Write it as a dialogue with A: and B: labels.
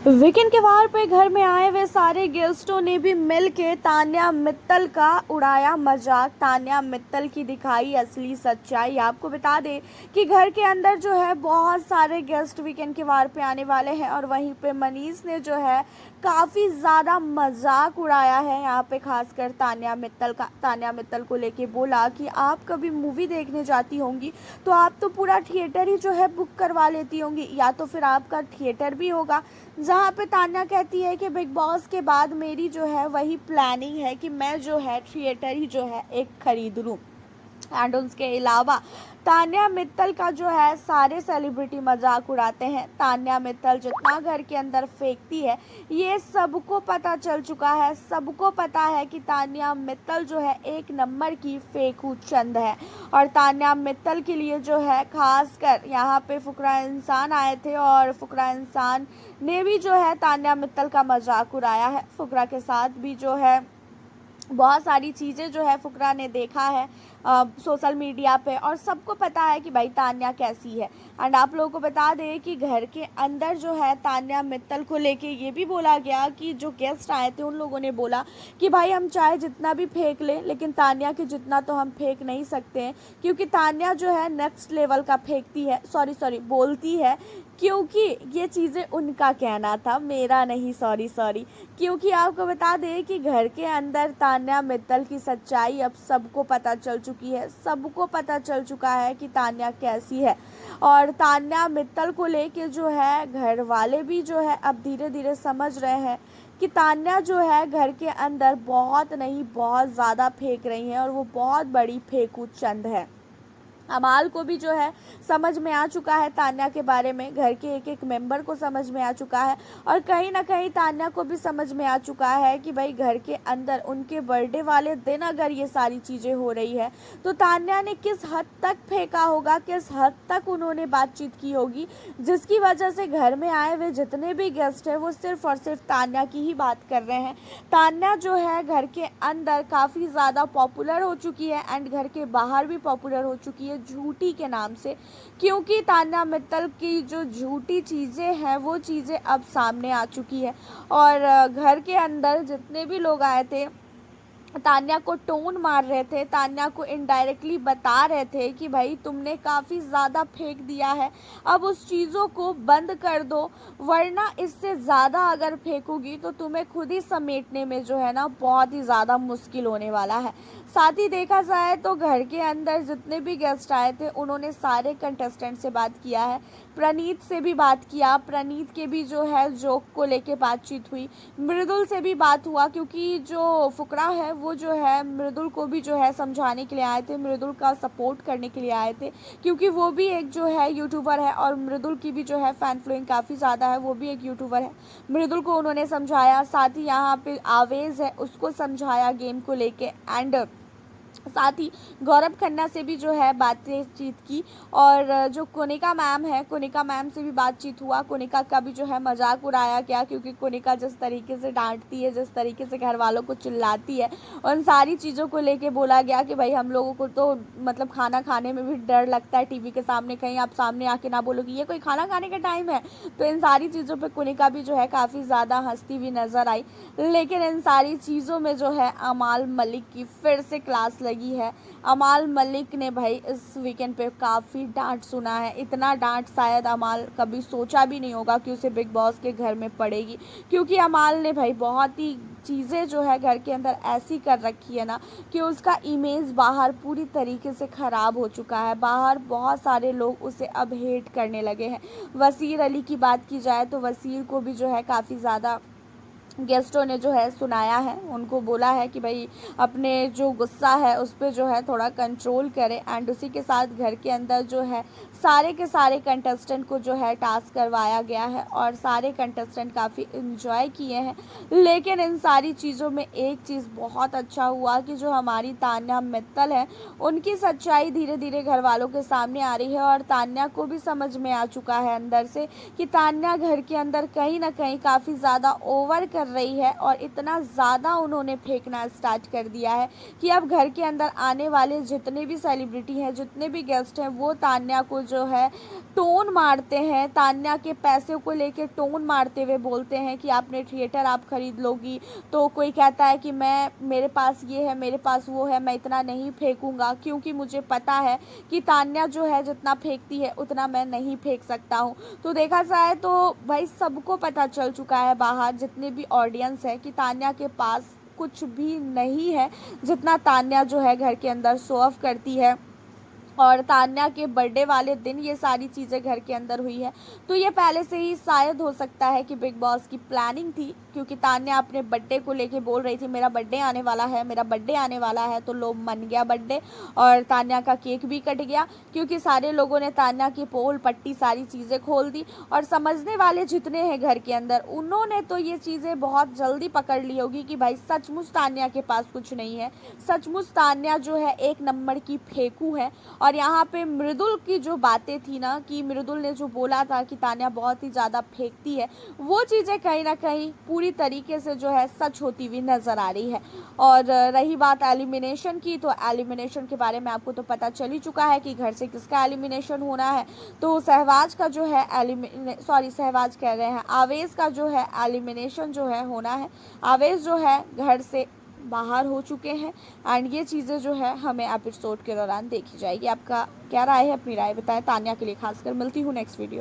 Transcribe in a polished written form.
A: Weekend के वार पे घर में आए हुए सारे गेस्टों ने भी मिल के तान्या मित्तल का उड़ाया मजाक। तान्या मित्तल की दिखाई असली सच्चाई। आपको बता दें कि घर के अंदर जो है बहुत सारे गेस्ट वीकेंड के वार पे आने वाले हैं और वहीं पे मनीष ने जो है काफ़ी ज़्यादा मजाक उड़ाया है यहाँ पे, खासकर तान्या मित्तल को लेके बोला कि आप कभी मूवी देखने जाती होंगी तो आप तो पूरा थिएटर ही जो है बुक करवा लेती होंगी, या तो फिर आपका थिएटर भी होगा। जहाँ पे तान्या कहती है कि बिग बॉस के बाद मेरी जो है वही प्लानिंग है कि मैं जो है थिएटर ही जो है एक खरीद लूँ। एंड उसके अलावा तान्या मित्तल का जो है सारे सेलिब्रिटी मजाक उड़ाते हैं। तान्या मित्तल जितना घर के अंदर फेंकती है ये सबको पता चल चुका है। सबको पता है कि तान्या मित्तल जो है एक नंबर की फेंकू चंद है। और तान्या मित्तल के लिए जो है खासकर यहाँ पे फुकरा इंसान आए थे और फुकरा इंसान ने भी जो है तान्या मित्तल का मजाक उड़ाया है। फुकरा के साथ भी जो है बहुत सारी चीज़ें जो है फुकरा ने देखा है सोशल मीडिया पे, और सबको पता है कि भाई तान्या कैसी है। एंड आप लोगों को बता दें कि घर के अंदर जो है तान्या मित्तल को लेके ये भी बोला गया कि जो गेस्ट आए थे उन लोगों ने बोला कि भाई हम चाहे जितना भी फेंक लें लेकिन तान्या के जितना तो हम फेंक नहीं सकते हैं, क्योंकि तान्या जो है नेक्स्ट लेवल का फेंकती है, सॉरी बोलती है। क्योंकि ये चीज़ें उनका कहना था, मेरा नहीं, सॉरी। क्योंकि आपको बता दें कि घर के अंदर तान्या मित्तल की सच्चाई अब सबको पता चल चुकी है। सबको पता चल चुका है कि तान्या कैसी है। और तान्या मित्तल को लेके जो है घर वाले भी जो है अब धीरे धीरे समझ रहे हैं कि तान्या जो है घर के अंदर बहुत नहीं बहुत ज़्यादा फेंक रही हैं और वो बहुत बड़ी फेंकू चंद है। अमाल को भी जो है समझ में आ चुका है तान्या के बारे में, घर के एक एक मेंबर को समझ में आ चुका है और कहीं ना कहीं तान्या को भी समझ में आ चुका है कि भाई घर के अंदर उनके बर्थडे वाले दिन अगर ये सारी चीज़ें हो रही है तो तान्या ने किस हद तक फेंका होगा, किस हद तक उन्होंने बातचीत की होगी, जिसकी वजह से घर में आए हुए जितने भी गेस्ट हैं वो सिर्फ और सिर्फ तान्या की ही बात कर रहे हैं। तान्या जो है घर के अंदर काफ़ी ज़्यादा पॉपुलर हो चुकी है एंड घर के बाहर भी पॉपुलर हो चुकी है झूठी के नाम से, क्योंकि तान्या मित्तल की जो झूठी चीज़ें हैं वो चीज़ें अब सामने आ चुकी है। और घर के अंदर जितने भी लोग आए थे तान्या को टोन मार रहे थे, तान्या को इनडायरेक्टली बता रहे थे कि भाई तुमने काफ़ी ज़्यादा फेंक दिया है, अब उस चीज़ों को बंद कर दो, वरना इससे ज़्यादा अगर फेंकोगी तो तुम्हें खुद ही समेटने में जो है ना बहुत ही ज़्यादा मुश्किल होने वाला है। साथ ही देखा जाए तो घर के अंदर जितने भी गेस्ट आए थे उन्होंने सारे कंटेस्टेंट से बात किया है, प्रणीत से भी बात किया, प्रणीत के भी जो है जोक को लेके बातचीत हुई, मृदुल से भी बात हुआ, क्योंकि जो फुकरा है वो जो है मृदुल को भी जो है समझाने के लिए आए थे, मृदुल का सपोर्ट करने के लिए आए थे, क्योंकि वो भी एक जो है यूट्यूबर है और मृदुल की भी जो है फैन फॉलोइंग काफ़ी ज़्यादा है, वो भी एक यूट्यूबर है। मृदुल को उन्होंने समझाया, साथ ही यहाँ पे आवेज़ है उसको समझाया गेम को लेके, एंड साथ ही गौरव खन्ना से भी जो है बातचीत की। और जो कोनिका मैम है, कोनिका मैम से भी बातचीत हुआ, कोनिका का भी जो है मजाक उड़ाया गया, क्योंकि कोनिका जिस तरीके से डांटती है, जिस तरीके से घर वालों को चिल्लाती है, उन सारी चीज़ों को लेके बोला गया कि भाई हम लोगों को तो मतलब खाना खाने में भी डर लगता है टीवी के सामने, कहीं आप सामने आके ना बोलो कि ये कोई खाना खाने का टाइम है। तो इन सारी चीज़ों पर कोनिका भी जो है काफ़ी ज़्यादा हंसती हुई नज़र आई। लेकिन इन सारी चीज़ों में जो है अमाल मलिक की फिर से क्लास लगी है। अमाल मलिक ने भाई इस वीकेंड पे काफ़ी डांट सुना है, इतना डांट शायद अमाल कभी सोचा भी नहीं होगा कि उसे बिग बॉस के घर में पड़ेगी, क्योंकि अमाल ने भाई बहुत ही चीज़ें जो है घर के अंदर ऐसी कर रखी है ना कि उसका इमेज बाहर पूरी तरीके से ख़राब हो चुका है। बाहर बहुत सारे लोग उसे अब हेट करने लगे हैं। वसीर अली की बात की जाए तो वसीर को भी जो है काफ़ी ज़्यादा गेस्टों ने जो है सुनाया है, उनको बोला है कि भाई अपने जो गुस्सा है उस पर जो है थोड़ा कंट्रोल करें। एंड उसी के साथ घर के अंदर जो है सारे के सारे कंटेस्टेंट को जो है टास्क करवाया गया है और सारे कंटेस्टेंट काफ़ी इन्जॉय किए हैं। लेकिन इन सारी चीज़ों में एक चीज़ बहुत अच्छा हुआ कि जो हमारी तान्या मित्तल है उनकी सच्चाई धीरे धीरे घर वालों के सामने आ रही है और तान्या को भी समझ में आ चुका है अंदर से कि तान्या घर के अंदर कहीं ना कहीं काफ़ी ज़्यादा ओवर कर रही है और इतना ज़्यादा उन्होंने फेंकना स्टार्ट कर दिया है कि अब घर के अंदर आने वाले जितने भी सेलिब्रिटी हैं, जितने भी गेस्ट हैं, वो तान्या को जो है टोन मारते हैं। तान्या के पैसे को लेके टोन मारते हुए बोलते हैं कि आपने थिएटर आप खरीद लोगी, तो कोई कहता है कि मेरे पास ये है, मेरे पास वो है, मैं इतना नहीं फेंकूंगा क्योंकि मुझे पता है कि तान्या जो है जितना फेंकती है उतना मैं नहीं फेंक सकता हूँ। तो देखा जाए तो भाई सबको पता चल चुका है बाहर जितने भी ऑडियंस है कि तान्या के पास कुछ भी नहीं है जितना तान्या जो है घर के अंदर शो ऑफ करती है। और तान्या के बर्थडे वाले दिन ये सारी चीज़ें घर के अंदर हुई है, तो ये पहले से ही शायद हो सकता है कि बिग बॉस की प्लानिंग थी, क्योंकि तान्या अपने बर्थडे को लेके बोल रही थी मेरा बर्थडे आने वाला है, मेरा बर्थडे आने वाला है। तो लोग मन गया बर्थडे और तान्या का केक भी कट गया, क्योंकि सारे लोगों ने तान्या की पोल पट्टी सारी चीज़ें खोल दी। और समझने वाले जितने हैं घर के अंदर, उन्होंने तो ये चीज़ें बहुत जल्दी पकड़ ली होगी कि भाई सचमुच तान्या के पास कुछ नहीं है, सचमुच तान्या जो है एक नंबर की फेंकू है। और यहाँ पे मृदुल की जो बातें थी ना, कि मृदुल ने जो बोला था कि तान्या बहुत ही ज़्यादा फेंकती है, वो चीज़ें कहीं ना कहीं पूरी तरीके से जो है सच होती हुई नज़र आ रही है। और रही बात एलिमिनेशन की, तो एलिमिनेशन के बारे में आपको तो पता चल ही चुका है कि घर से किसका एलिमिनेशन होना है। तो सहवाज का जो है सहवाज कह रहे हैं, आवेश का जो है एलिमिनेशन जो है होना है। आवेश जो है घर से बाहर हो चुके हैं एंड ये चीज़ें जो है हमें एपिसोड के दौरान देखी जाएगी। आपका क्या राय है, अपनी राय बताएं। तान्या के लिए खासकर मिलती हूँ नेक्स्ट वीडियो में।